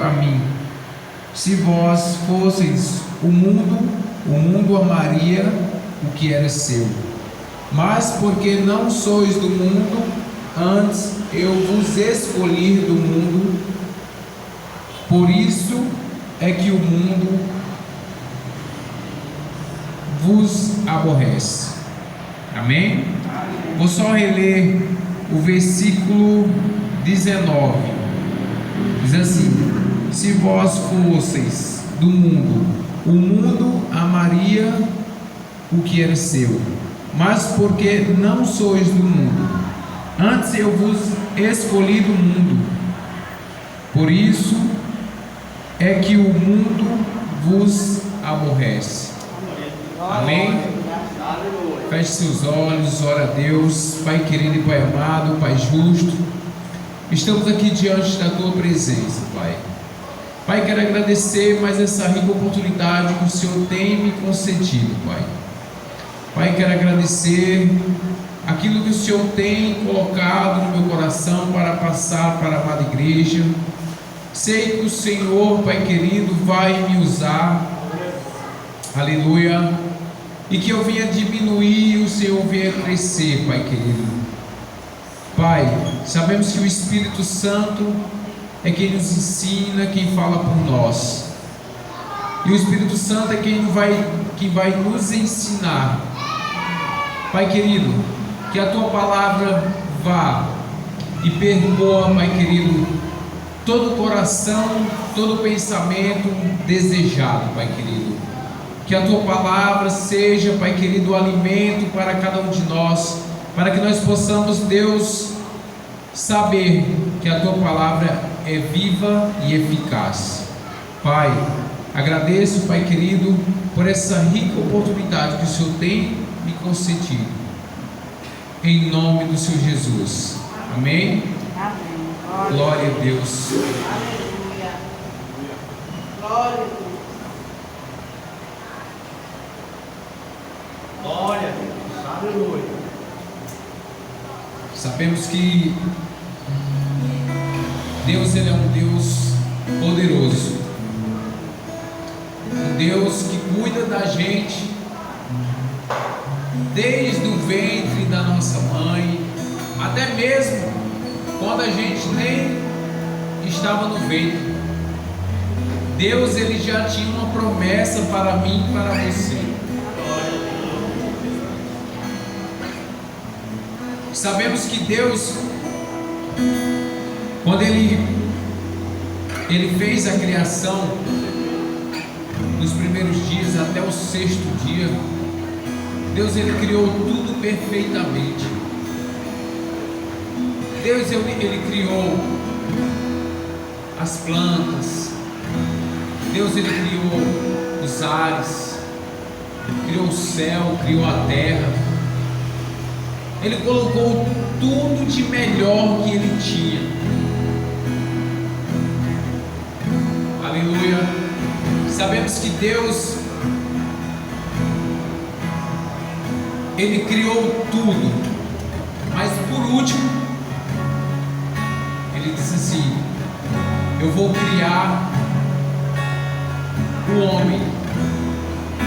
a mim. Se vós fosseis o mundo amaria o que era seu. Mas porque não sois do mundo, antes eu vos escolhi do mundo, por isso é que o mundo vos aborrece. Amém? Vou só reler o versículo 19. Diz assim: se vós fosseis do mundo, o mundo amaria o que era seu. Mas porque não sois do mundo, antes eu vos escolhi do mundo, por isso é que o mundo vos aborrece. Amém? Feche seus olhos, ora a Deus. Pai querido e Pai amado, Pai justo, estamos aqui diante da Tua presença, Pai. Pai, quero agradecer mais essa rica oportunidade que o Senhor tem me concedido, Pai. Pai, quero agradecer aquilo que o Senhor tem colocado no meu coração para passar para a amada igreja. Sei que o Senhor, Pai querido, vai me usar, aleluia, e que eu venha diminuir e o Senhor venha crescer, Pai querido. Pai, sabemos que o Espírito Santo é quem nos ensina, quem fala por nós, e o Espírito Santo é quem vai nos ensinar. Pai querido, que a Tua palavra vá e perdoa, Pai querido, todo coração, todo pensamento desejado, Pai querido. Que a Tua palavra seja, Pai querido, o alimento para cada um de nós, para que nós possamos, Deus, saber que a Tua palavra é viva e eficaz. Pai, agradeço, Pai querido, por essa rica oportunidade que o Senhor tem me concedido, em nome do Senhor Jesus. Amém? Amém. Glória a Deus. Aleluia. Glória a Deus. Glória a Deus. Aleluia. Sabemos que Deus, Ele é um Deus poderoso, um Deus que cuida da gente desde o ventre da nossa mãe, até mesmo quando a gente nem estava no ventre. Deus, Ele já tinha uma promessa para mim e para você. Sabemos que Deus, quando Ele fez a criação, nos primeiros dias até o sexto dia, Deus, Ele criou tudo perfeitamente. Deus, Ele criou as plantas. Deus, Ele criou os ares, criou o céu, criou a terra. Ele colocou tudo de melhor que Ele tinha. Aleluia. Sabemos que Deus, Ele criou tudo, mas por último Ele disse assim: eu vou criar o homem,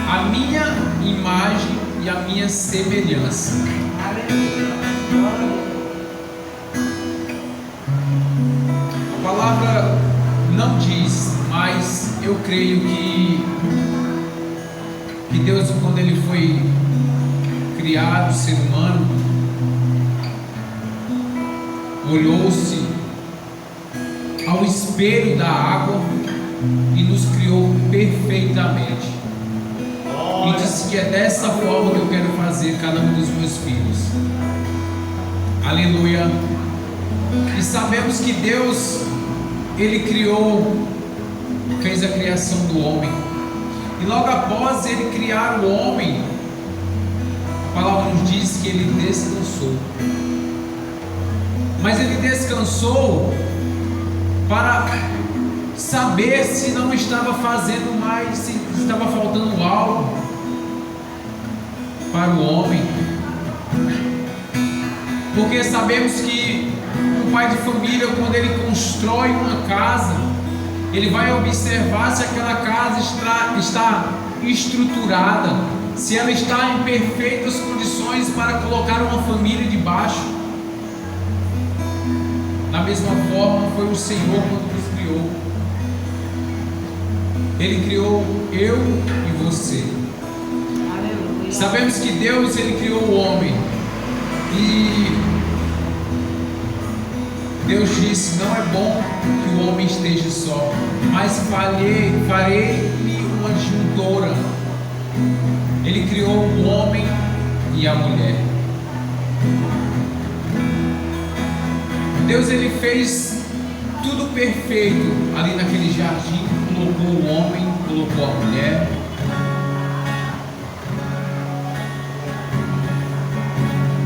a minha imagem e a minha semelhança. A palavra não diz, mas eu creio que Deus, quando Ele foi criado o ser humano, olhou-se ao espelho da água e nos criou perfeitamente. E disse que é dessa forma que eu quero fazer cada um dos meus filhos. Aleluia. E sabemos que Deus, Ele criou, fez a criação do homem. E logo após Ele criar o homem, a palavra nos diz que Ele descansou. Mas Ele descansou para saber se não estava fazendo mais, se estava faltando algo para o homem. Porque sabemos que um pai de família, quando ele constrói uma casa, Ele vai observar se aquela casa está estruturada, se ela está em perfeitas condições para colocar uma família debaixo. Da mesma forma foi o Senhor quando nos criou. Ele criou eu e você. Aleluia. Sabemos que Deus, Ele criou o homem, e Deus disse: não é bom que o homem esteja só, mas farei-lhe uma juntora. Ele criou o homem e a mulher. Deus, Ele fez tudo perfeito ali naquele jardim. Colocou o homem, colocou a mulher.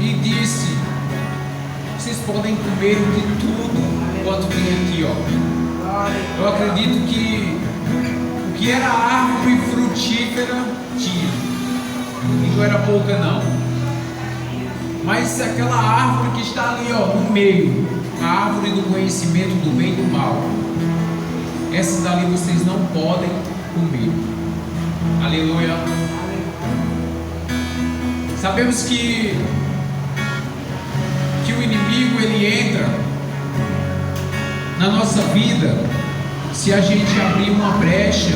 E disse: vocês podem comer de tudo quanto tem aqui, ó. Glória. Eu acredito que o que era árvore frutífera tinha, e não era pouca não. Mas aquela árvore que está ali, ó, no meio, a árvore do conhecimento do bem e do mal, essa dali vocês não podem comer. Aleluia. Sabemos que o inimigo, ele entra na nossa vida se a gente abrir uma brecha.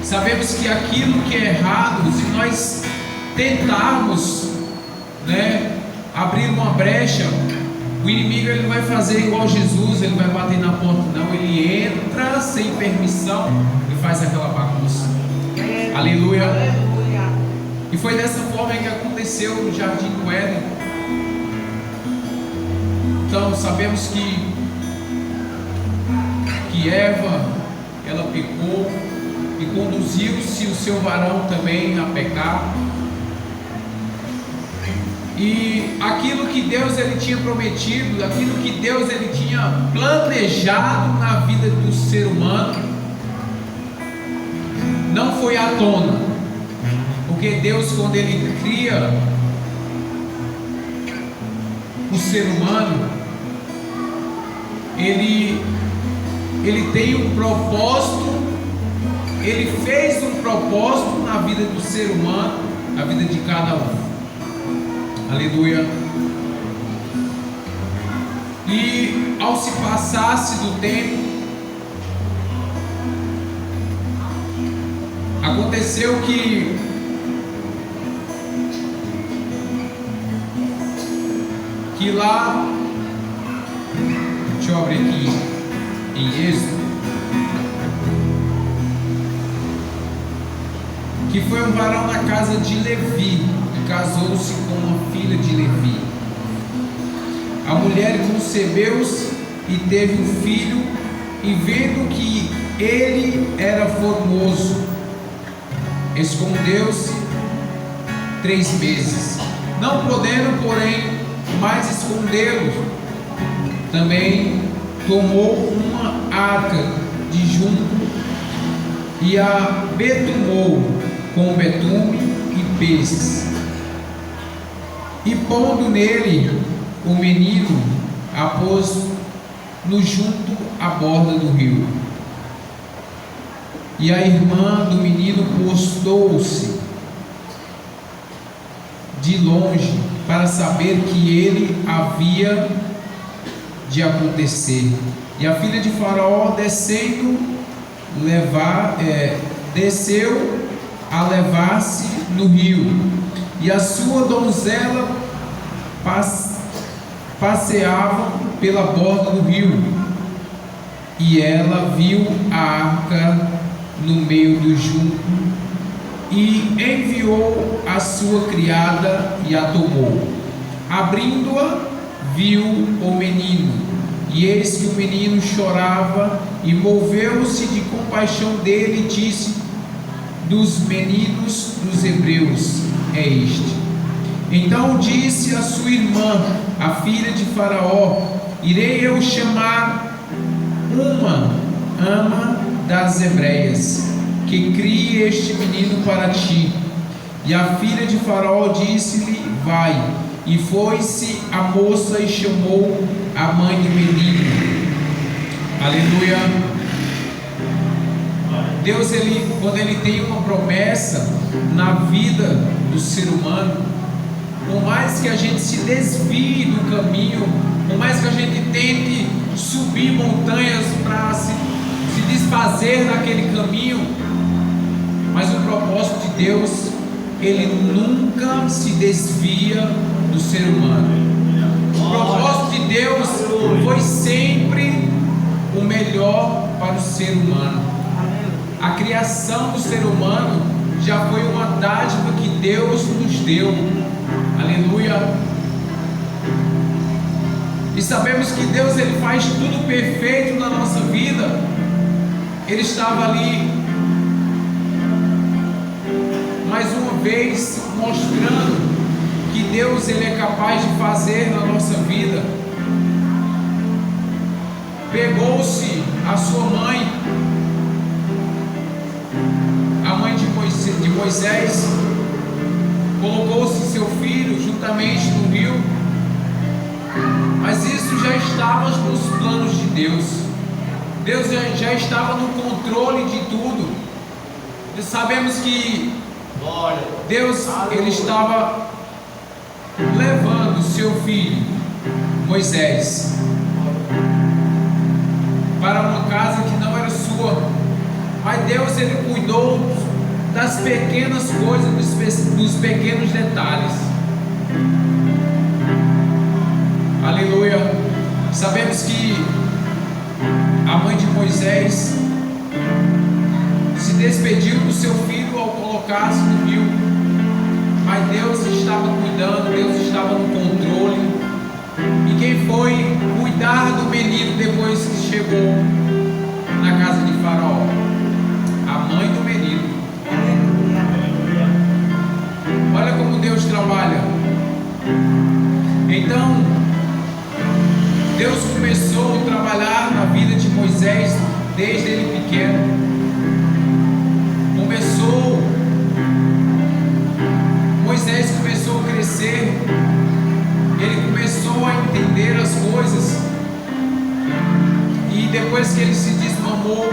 Sabemos que aquilo que é errado, se nós tentarmos, abrir uma brecha, o inimigo, ele vai fazer igual Jesus, ele vai bater na porta. Não, ele entra sem permissão e faz aquela bagunça. Aleluia. Aleluia. E foi dessa forma que aconteceu no jardim do Éden. Então sabemos que Eva, ela pecou e conduziu-se o seu varão também a pecar. E aquilo que Deus, ele tinha prometido, aquilo que Deus, ele tinha planejado na vida do ser humano, não foi à tona. Porque Deus, quando ele cria o ser humano, ele tem um propósito, ele fez um propósito na vida do ser humano, na vida de cada um. Aleluia. E ao se passasse do tempo, aconteceu que lá, deixa eu abrir aqui em Êxodo, que foi um varão da casa de Levi, e casou-se com uma filha de Levi. A mulher concebeu-se e teve um filho, e vendo que ele era formoso, escondeu-se 3 meses. Não podendo, porém, mais escondê-lo, também tomou uma arca de junco e a betumou com betume e peixes, e pondo nele o menino, a pôs no junto à borda do rio. E a irmã do menino postou-se de longe para saber que ele havia de acontecer. E a filha de Faraó desceu a levar-se no rio, e a sua donzela passeava pela borda do rio, e ela viu a arca no meio do junco, e enviou a sua criada e a tomou. Abrindo-a, viu o menino, e eis que o menino chorava, e moveu-se de compaixão dele, e disse: dos meninos dos hebreus é este. Então disse a sua irmã, a filha de Faraó: irei eu chamar uma ama das hebreias, que crie este menino para ti. E a filha de Faraó disse-lhe: vai. E foi-se a moça e chamou a mãe do menino. Aleluia. Deus, quando Ele tem uma promessa na vida do ser humano, por mais que a gente se desvie do caminho, por mais que a gente tente subir montanhas para se desfazer daquele caminho, mas o propósito de Deus, Ele nunca se desvia do ser humano. O propósito de Deus foi sempre o melhor para o ser humano. A criação do ser humano já foi uma dádiva que Deus nos deu. Aleluia. E sabemos que Deus, Ele faz tudo perfeito na nossa vida. Ele estava ali mais uma vez mostrando que Deus, Ele é capaz de fazer na nossa vida. Pegou-se a sua mãe, a mãe de Moisés, colocou-se seu filho juntamente no rio, mas isso já estava nos planos de Deus. Deus já estava no controle de tudo. E sabemos que Deus, Ele estava levando seu filho Moisés para uma casa que não era sua, mas Deus, Ele cuidou das pequenas coisas, dos pequenos detalhes. Aleluia. Sabemos que a mãe de Moisés se despediu do seu filho ao colocar-se no rio, mas Deus estava cuidando, Deus estava no controle. E quem foi cuidar do menino depois que chegou na casa de Faraó? A mãe do menino. Olha como Deus trabalha. Então, Deus começou a trabalhar na vida de Moisés desde ele pequeno. Moisés começou a crescer, ele começou a entender as coisas, e depois que ele se desmamou,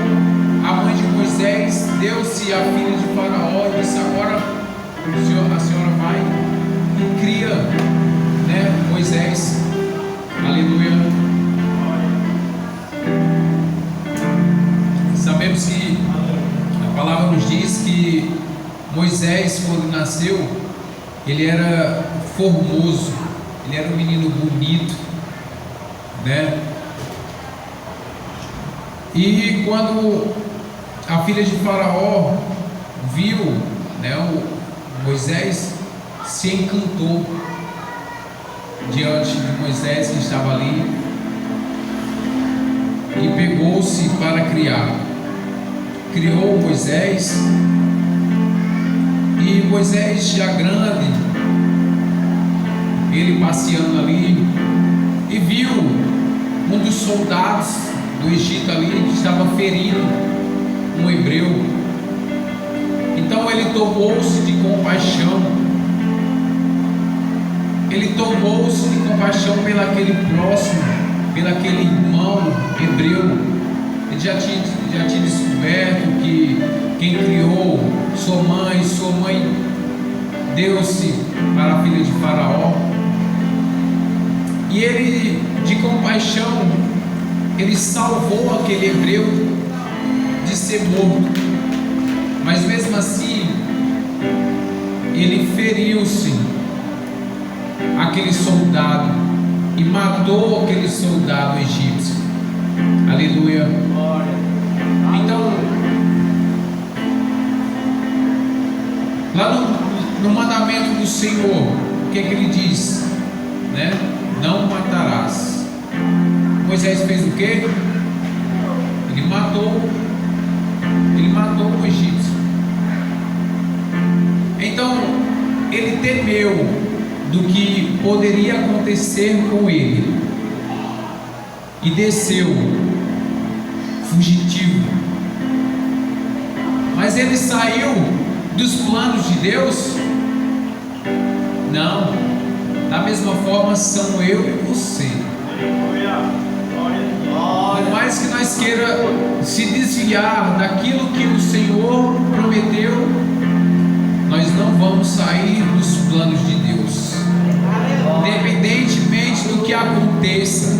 a mãe de Moisés deu-se à filha de Faraó e disse: agora a senhora vai e cria, Moisés. Aleluia. Sabemos que a palavra nos diz que Moisés, quando nasceu, ele era formoso, ele era um menino bonito, E quando a filha de Faraó viu, o Moisés, se encantou diante de Moisés que estava ali e pegou-se para criar. Criou Moisés, e Moisés, já grande, ele passeando ali, e viu um dos soldados do Egito ali que estava ferindo um hebreu. Então ele tomou-se de compaixão, pelaquele próximo, pelaquele irmão hebreu. Ele já tinha descoberto que quem criou sua mãe deu-se para a filha de Faraó, e ele, de compaixão, ele salvou aquele hebreu de ser morto, mas mesmo assim ele feriu-se aquele soldado e matou aquele soldado egípcio. Aleluia. Então, lá no mandamento do Senhor, o que é que ele diz? Não matarás. Moisés fez o quê? Ele matou o egípcio. Então ele temeu do que poderia acontecer com ele e desceu fugitivo. Mas ele saiu dos planos de Deus? Não. Da mesma forma são eu e você. Por mais que nós queira se desviar desviar daquilo que o Senhor prometeu, nós não vamos sair dos planos de Deus. Independentemente do que aconteça,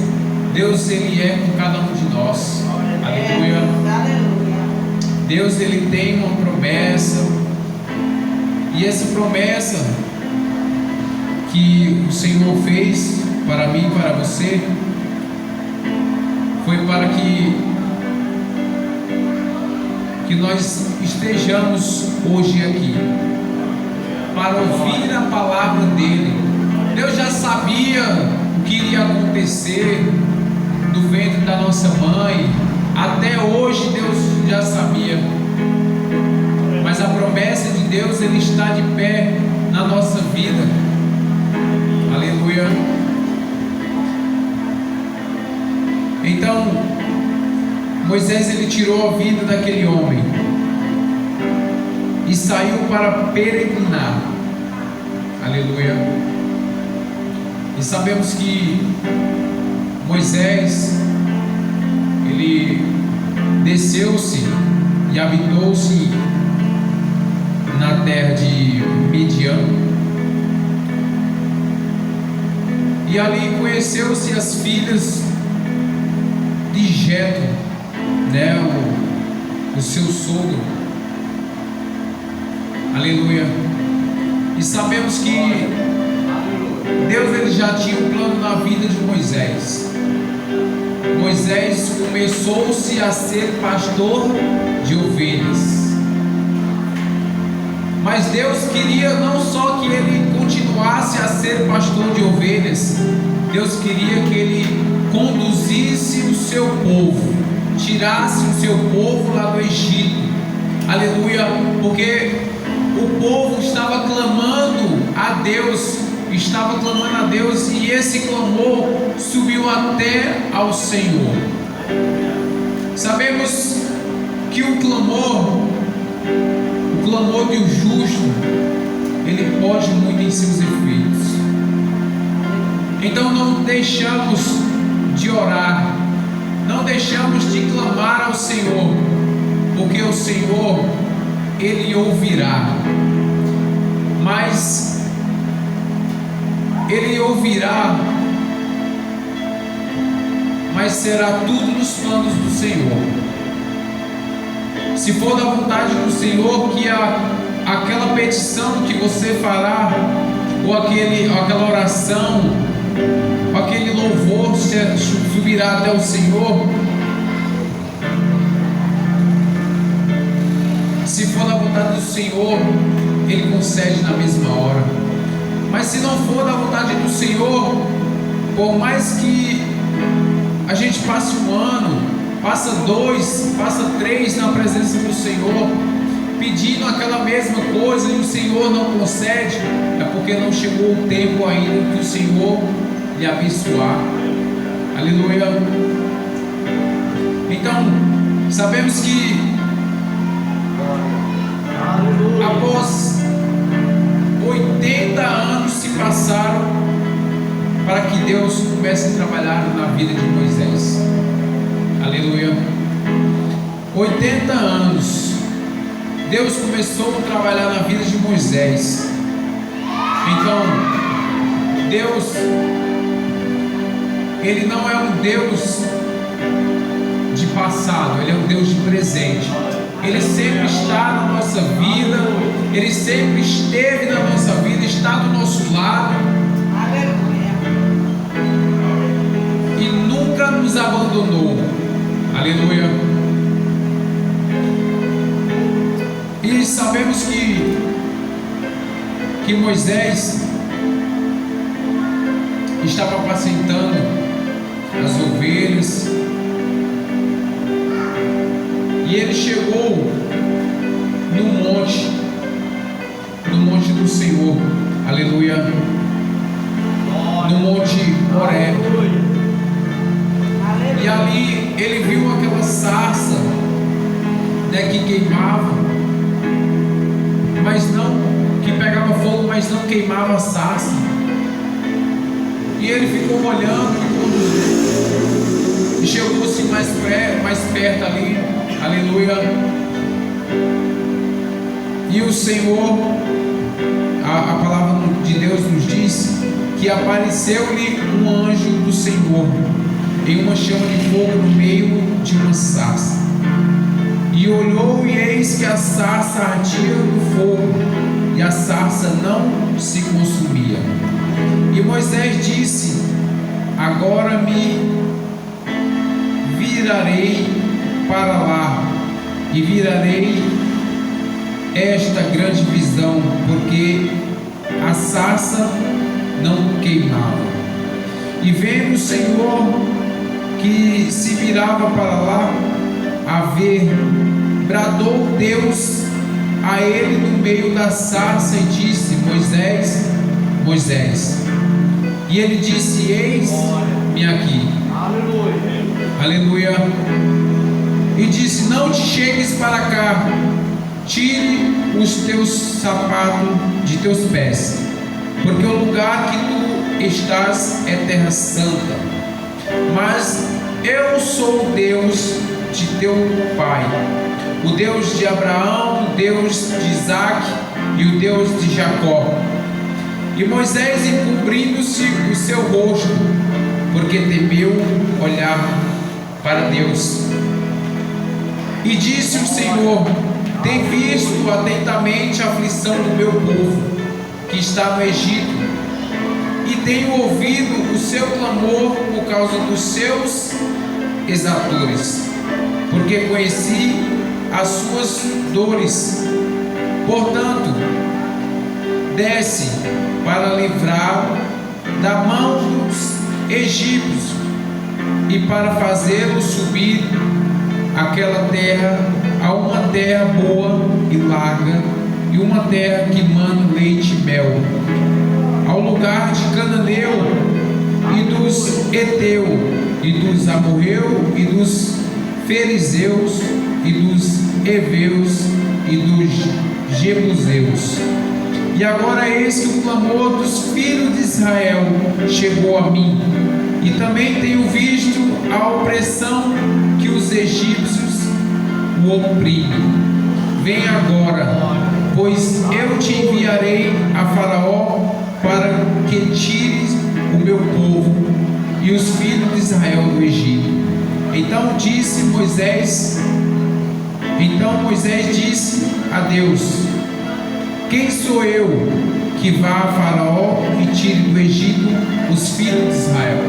Deus Ele é com cada um de nós. Aleluia. Deus Ele tem uma promessa, e essa promessa que o Senhor fez para mim e para você foi para que nós estejamos hoje aqui para ouvir a palavra dele. Deus já sabia o que iria acontecer do ventre da nossa mãe, até hoje Deus já sabia, mas a promessa de Deus ele está de pé na nossa vida. Aleluia. Então Moisés ele tirou a vida daquele homem e saiu para peregrinar. Aleluia. E sabemos que Moisés ele desceu-se e habitou-se na terra de Midian, e ali conheceu-se as filhas de Jetro, né, o seu sogro. Aleluia. E sabemos que Deus ele já tinha um plano na vida de Moisés. Moisés começou-se a ser pastor de ovelhas, mas Deus queria não só que ele continuasse a ser pastor de ovelhas, Deus queria que ele conduzisse o seu povo, tirasse o seu povo lá do Egito. Aleluia. Porque o povo estava clamando a Deus, e esse clamor subiu até ao Senhor. Sabemos que o clamor do justo, ele pode muito em seus efeitos. Então não deixamos de orar, não deixamos de clamar ao Senhor, porque o Senhor ele ouvirá, mas ele ouvirá, mas será tudo nos planos do Senhor. Se for da vontade do Senhor, que aquela petição que você fará, ou aquela oração, ou aquele louvor subirá até o Senhor. Se for da vontade do Senhor, Ele concede na mesma hora. Mas se não for da vontade do Senhor, por mais que a gente passe um ano, passa 2, passa 3 na presença do Senhor, pedindo aquela mesma coisa e o Senhor não concede, é porque não chegou o tempo ainda que o Senhor lhe abençoar. Aleluia. Então, sabemos que após 80 anos se passaram para que Deus comece a trabalhar na vida de Moisés. Aleluia. 80 anos Deus começou a trabalhar na vida de Moisés. Então Deus, Ele não é um Deus de passado, Ele é um Deus de presente. Ele sempre está na nossa vida, Ele sempre esteve na nossa vida, está do nosso lado. Aleluia. E nunca nos abandonou. Aleluia. E sabemos que Moisés estava apacentando as ovelhas, e ele chegou no monte do Senhor. Aleluia. No monte Horebe. E ali ele viu aquela sarça, né, que queimava, mas não, que pegava fogo, mas não queimava a sarça. E ele ficou olhando, e chegou-se mais perto ali. Aleluia. Aleluia. E o Senhor, a palavra de Deus nos diz que apareceu-lhe um anjo do Senhor em uma chama de fogo no meio de uma sarça. E olhou, e eis que a sarça ardia no fogo, e a sarça não se consumia. E Moisés disse: agora me virarei para lá, e virarei esta grande visão, porque a sarça não queimava. E vendo o Senhor que se virava para lá a ver, bradou Deus a ele no meio da sarça e disse: Moisés, Moisés. E ele disse: eis-me aqui. Aleluia. E disse: não te chegues para cá, tire os teus sapatos de teus pés, porque o lugar que tu estás é terra santa. Mas eu sou o Deus de teu pai, o Deus de Abraão, o Deus de Isaque e o Deus de Jacó. E Moisés, encobrindo-se o seu rosto, porque temeu olhar para Deus. E disse o Senhor: tem visto atentamente a aflição do meu povo, que está no Egito, e tenho ouvido o seu clamor por causa dos seus exatores, porque conheci as suas dores. Portanto, desce para livrar da mão dos egípcios e para fazê-los subir aquela terra, a uma terra boa e larga, e uma terra que mana leite e mel, ao lugar de Cananeu e dos Eteu e dos Amorreu e dos Fariseus e dos Heveus e dos Jebuseus. E agora eis que o clamor dos filhos de Israel chegou a mim, e também tenho visto a opressão que os egípcios o oprimem. Vem agora, pois eu te enviarei a Faraó para que tires o meu povo e os filhos de Israel do Egito. Então Moisés disse a Deus: quem sou eu que vá a Faraó e tire do Egito os filhos de Israel?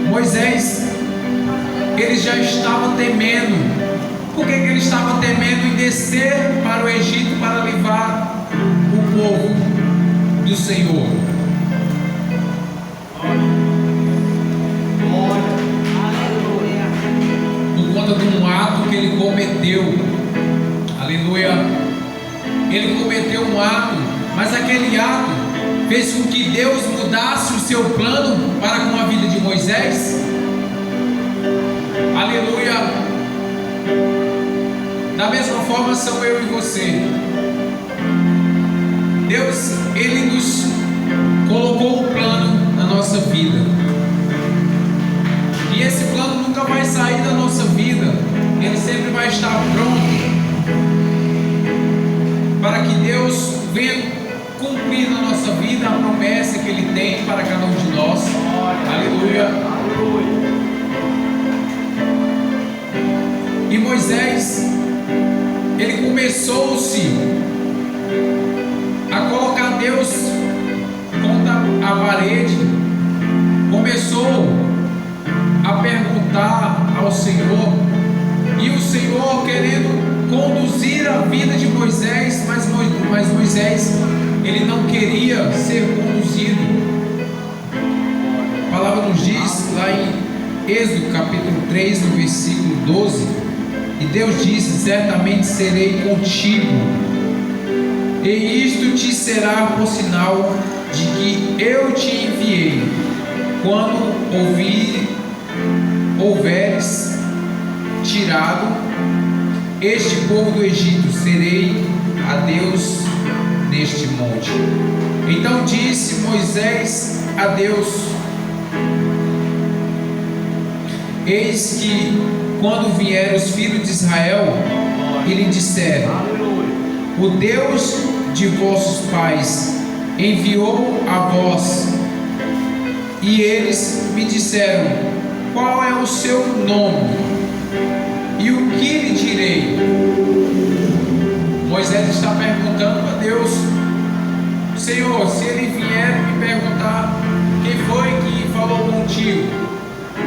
Moisés, ele já estava temendo. Por que ele estava temendo em descer para o Egito para livrar o povo do Senhor? Por conta de um ato que ele cometeu. Aleluia. Ele cometeu um ato, mas aquele ato fez com que Deus mudasse o seu plano para com a vida de Moisés. Aleluia. Da mesma forma são eu e você. Deus, ele nos colocou um plano na nossa vida, e esse plano nunca vai sair da nossa vida. Ele sempre vai estar pronto para que Deus venha cumprir na nossa vida a promessa que Ele tem para cada um de nós. Aleluia. E Moisés, ele começou-se a colocar Deus contra a parede, começou a perguntar ao Senhor, e o Senhor querendo conduzir a vida de Moisés, mas Moisés, ele não queria ser conduzido. A palavra nos diz lá em Êxodo capítulo 3, no versículo 12, e Deus disse: certamente serei contigo, e isto te será por sinal de que eu te enviei. Quando houveres tirado este povo do Egito, serei a Deus neste monte. Então disse Moisés a Deus: Eis que, quando vieram os filhos de Israel, e lhe disseram: Aleluia. o Deus de vossos pais enviou a vós. E eles me disseram: qual é o seu nome? E o que lhe direi? Moisés está perguntando a Deus: Senhor, se ele vier me perguntar quem foi que falou contigo,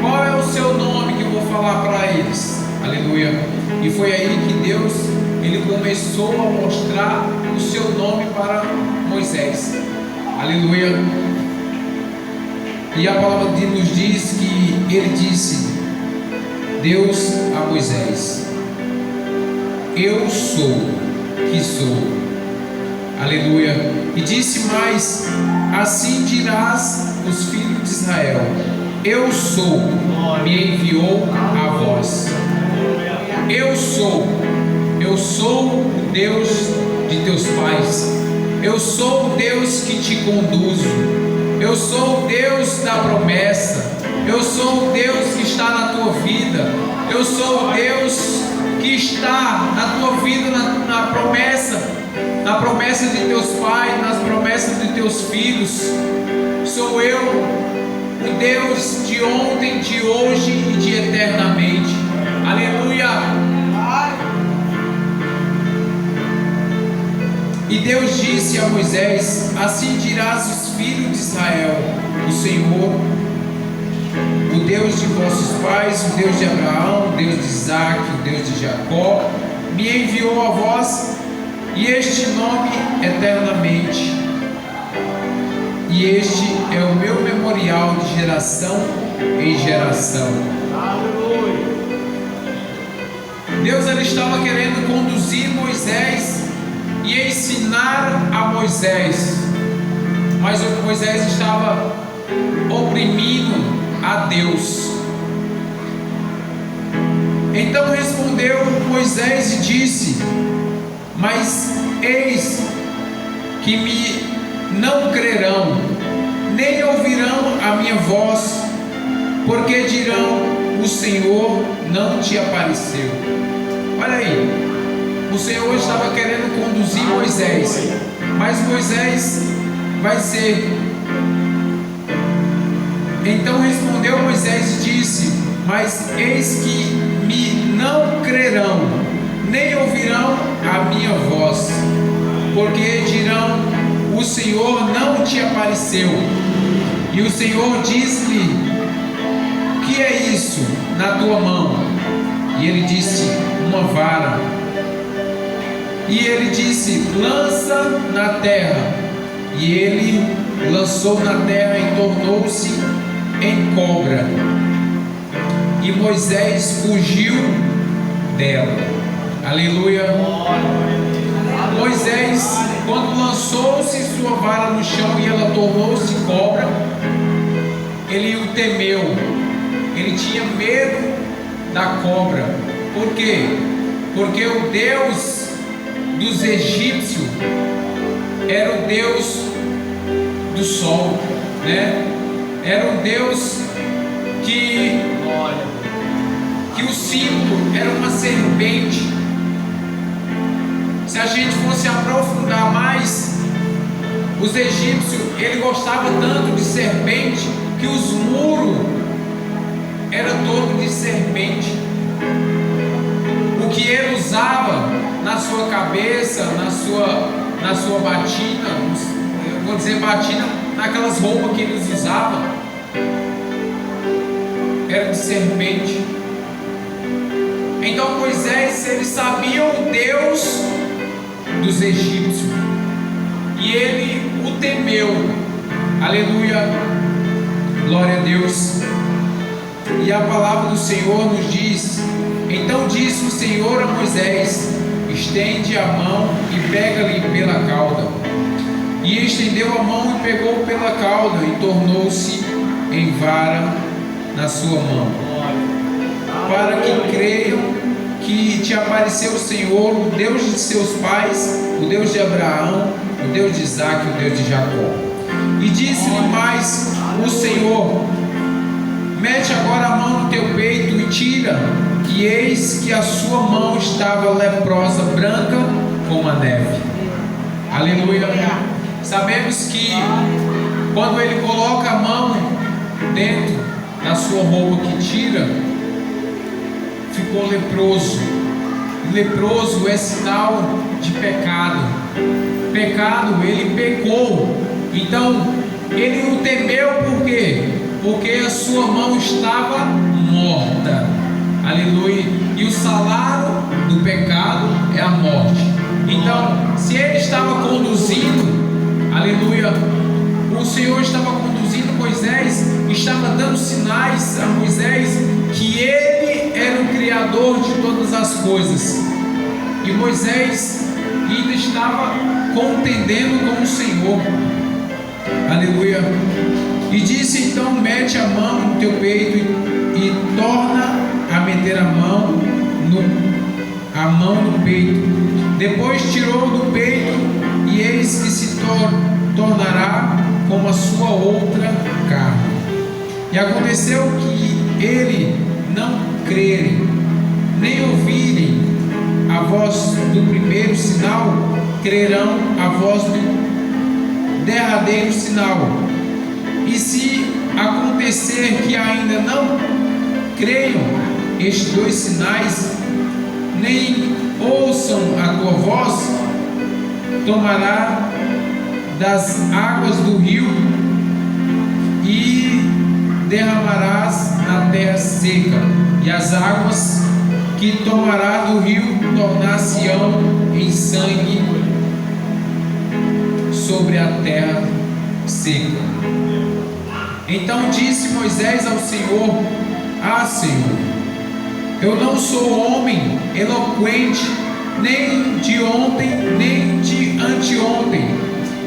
qual é o seu nome que eu vou falar para eles? Aleluia. E foi aí que Deus, ele começou a mostrar o seu nome para Moisés. Aleluia. E a palavra de Deus nos diz que ele disse, Deus a Moisés: eu sou que sou. Aleluia. E disse mais: assim dirás os filhos de Israel: eu sou, me enviou a vós. Eu sou o Deus de teus pais. Eu sou o Deus que te conduzo. Eu sou o Deus da promessa. Eu sou o Deus que está na tua vida. Eu sou o Deus que está na tua vida, na promessa de teus pais, nas promessas de teus filhos. Sou eu, o Deus de ontem, de hoje e de eternamente. Aleluia. E Deus disse a Moisés: assim dirás os filhos de Israel: o Senhor, o Deus de vossos pais, o Deus de Abraão, o Deus de Isaac, o Deus de Jacó, me enviou a vós, e este nome eternamente. E este é o meu memorial de geração em geração. Aleluia. Deus, ele estava querendo conduzir Moisés e ensinar a Moisés, mas Moisés estava oprimindo a Deus. Então respondeu Moisés e disse: mas eis que me não crerão, nem ouvirão a minha voz, porque dirão: o Senhor não te apareceu. Olha aí, o Senhor estava querendo conduzir Moisés, mas Moisés vai ser. Então respondeu Moisés e disse: mas eis que me não crerão, nem ouvirão a minha voz, porque dirão: o Senhor não te apareceu. E o Senhor disse-lhe: que é isso na tua mão? E ele disse: uma vara. E ele disse: lança na terra. E ele lançou na terra e tornou-se em cobra. E Moisés fugiu dela. Aleluia. Moisés, quando lançou-se sua vara no chão e ela tornou-se cobra, ele o temeu. Ele tinha medo da cobra. Por quê? Porque o Deus dos egípcios era o Deus do sol, né? Era um Deus que o símbolo era uma serpente. Se a gente fosse aprofundar mais, os egípcios, ele gostava tanto de serpente que os muros eram todos de serpente. O que ele usava na sua cabeça, na sua batina, eu vou dizer batina, naquelas roupas que eles usavam, era de serpente. Então Moisés, ele sabia o Deus dos egípcios e ele o temeu. Aleluia, glória a Deus. E a palavra do Senhor nos diz: então disse o Senhor a Moisés: estende a mão e pega-lhe pela cauda. E estendeu a mão e pegou pela cauda, e tornou-se em vara na sua mão, para que creiam que te apareceu o Senhor, o Deus de seus pais, o Deus de Abraão, o Deus de Isaac, o Deus de Jacó. E disse-lhe mais o Senhor: mete agora a mão no teu peito e tira, e eis que a sua mão estava leprosa, branca como a neve. Aleluia. Sabemos que quando ele coloca a mão dentro da sua roupa que tira, ficou leproso. Leproso é sinal de pecado. Pecado, ele pecou. Então ele o temeu, por quê? Porque a sua mão estava morta. Aleluia. E o salário do pecado é a morte. Então, se ele estava conduzindo, aleluia, o Senhor estava conduzindo Moisés, estava dando sinais a Moisés que ele era o Criador de todas as coisas. E Moisés ainda estava contendendo com o Senhor. Aleluia. E disse então: mete a mão no teu peito e torna a meter a mão no peito. Depois tirou do peito, e eis que se tornará como a sua outra carne. E aconteceu que ele não crerem, nem ouvirem a voz do primeiro sinal, crerão a voz do derradeiro sinal. E se acontecer que ainda não creiam estes dois sinais, nem ouçam a tua voz, tomará das águas do rio e derramarás na terra seca, e as águas que tomará do rio tornar-se-ão em sangue sobre a terra seca. Então disse Moisés ao Senhor: ah, Senhor, eu não sou homem eloquente, nem de ontem, nem de anteontem,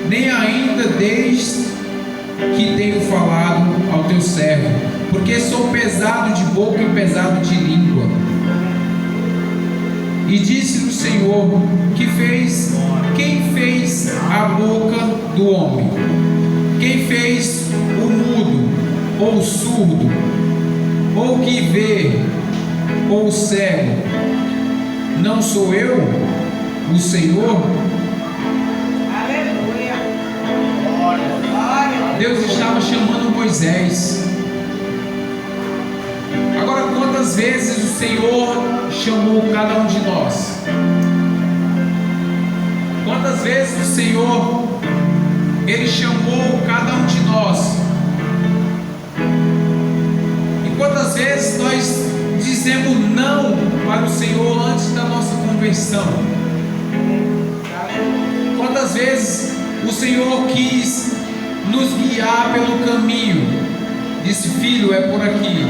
nem ainda desde que tenho falado ao teu servo, porque sou pesado de boca e pesado de língua. E disse-lhe o Senhor: quem fez a boca do homem? Quem fez o mudo, ou o surdo, ou o que vê, ou o cego? Não sou eu, o Senhor? Aleluia. Deus estava chamando Moisés. Agora, quantas vezes o Senhor chamou cada um de nós? Quantas vezes o Senhor, Ele chamou cada um de nós? E quantas vezes nós dizemos não para o Senhor antes da nossa conversão? Quantas vezes o Senhor quis nos guiar pelo caminho, disse: filho, é por aqui.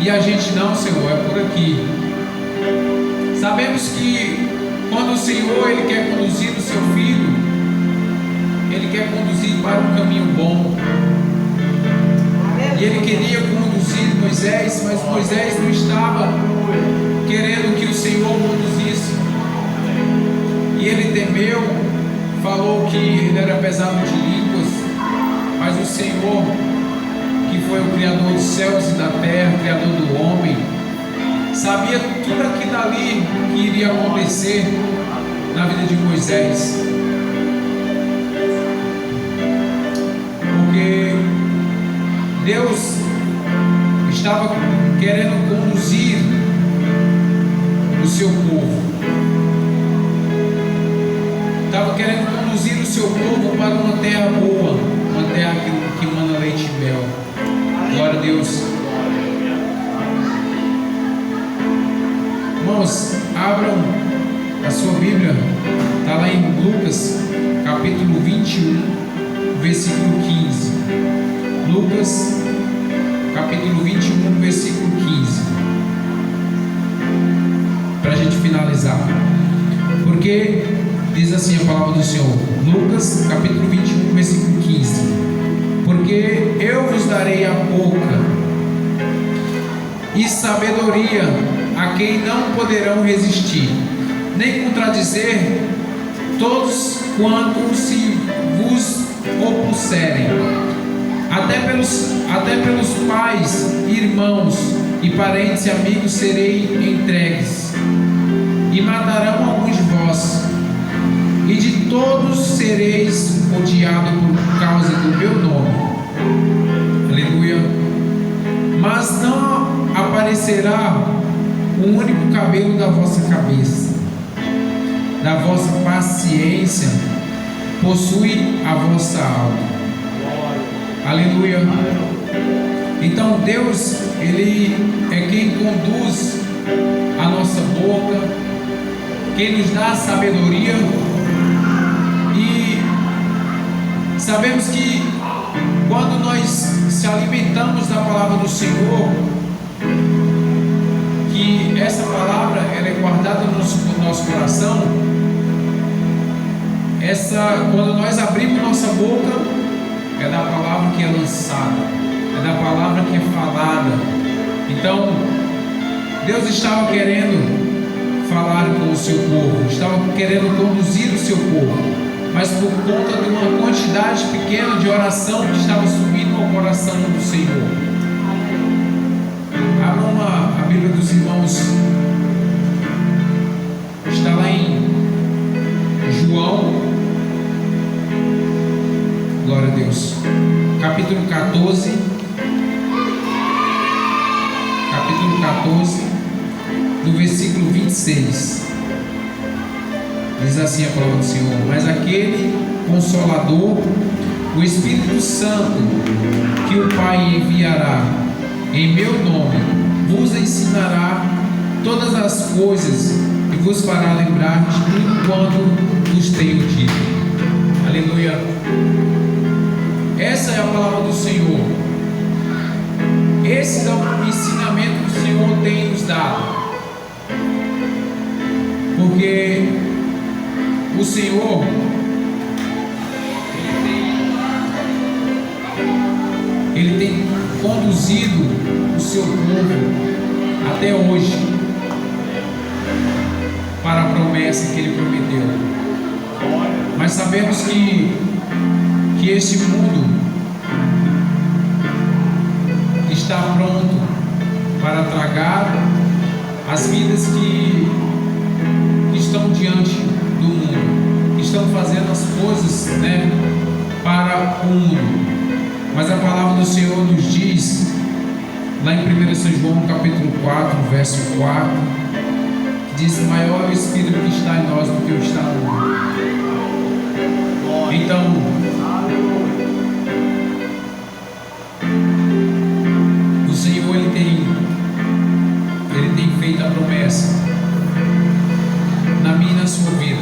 E a gente: não, Senhor, é por aqui. Sabemos que quando o Senhor Ele quer conduzir o seu filho, Ele quer conduzir para um caminho bom. E Ele queria conduzir Moisés, mas Moisés não estava querendo que o Senhor conduzisse. E ele temeu, falou que ele era pesado de línguas, mas o Senhor, que foi o Criador dos céus e da terra, o Criador do homem, sabia tudo aquilo ali que iria acontecer na vida de Moisés. Porque Deus estava querendo conduzir o seu povo, estava querendo conduzir o seu povo para uma terra boa, uma terra que manda leite e mel. Glória a Deus. Irmãos, abram a sua Bíblia, está lá em Lucas capítulo 21, versículo 15. Lucas capítulo 21, versículo 15, para a gente finalizar, porque diz assim a palavra do Senhor. Lucas capítulo 21, versículo 15: porque eu vos darei a boca e sabedoria a quem não poderão resistir, nem contradizer todos quanto se vos opuserem. Até pelos pais, irmãos e parentes e amigos serei entregues, e matarão alguns de vós, e de todos sereis odiados por causa do meu nome. Aleluia. Mas não aparecerá um único cabelo da vossa cabeça. Da vossa paciência possui a vossa alma. Aleluia. Então Deus, Ele é quem conduz a nossa boca, quem nos dá sabedoria. E sabemos que quando nós se alimentamos da palavra do Senhor, que essa palavra ela é guardada no nosso coração, quando nós abrimos nossa boca, é da palavra que é lançada, é da palavra que é falada. Então Deus estava querendo falar com o seu povo, estava querendo conduzir o seu povo, mas por conta de uma quantidade pequena de oração que estava subindo ao coração do Senhor. Abram a Bíblia dos irmãos, está lá em João, glória a Deus, capítulo 14, do versículo 26. Diz assim a palavra do Senhor: mas aquele Consolador, o Espírito Santo, que o Pai enviará em meu nome, vos ensinará todas as coisas e vos fará lembrar de tudo quanto vos tenho dito. Aleluia. Essa é a palavra do Senhor. Esse é o ensinamento que o Senhor tem nos dado. Porque o Senhor, Ele tem conduzido o seu povo até hoje para a promessa que Ele prometeu. Mas sabemos que este mundo está pronto para tragar as vidas que estão diante do mundo, que estão fazendo as coisas, para o mundo. Mas a palavra do Senhor nos diz, lá em 1 São João capítulo 4, verso 4, que diz: maior é o Espírito que está em nós do que o que está no mundo. Então, o Senhor ele tem feito a promessa na minha e na sua vida.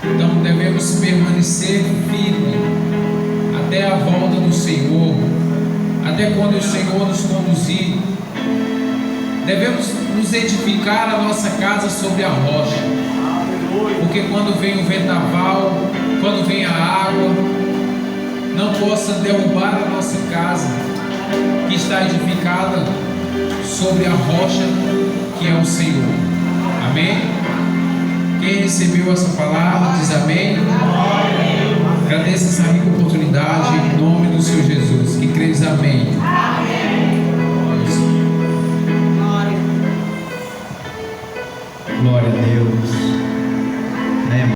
Então devemos permanecer firme até a volta do Senhor, até quando o Senhor nos conduzir. Devemos nos edificar a nossa casa sobre a rocha, porque quando vem o vendaval, quando vem a água, não possa derrubar a nossa casa, que está edificada sobre a rocha que é o Senhor. Amém? Quem recebeu essa palavra diz amém. Agradeço essa rica oportunidade em nome do Senhor Jesus. Que crês amém.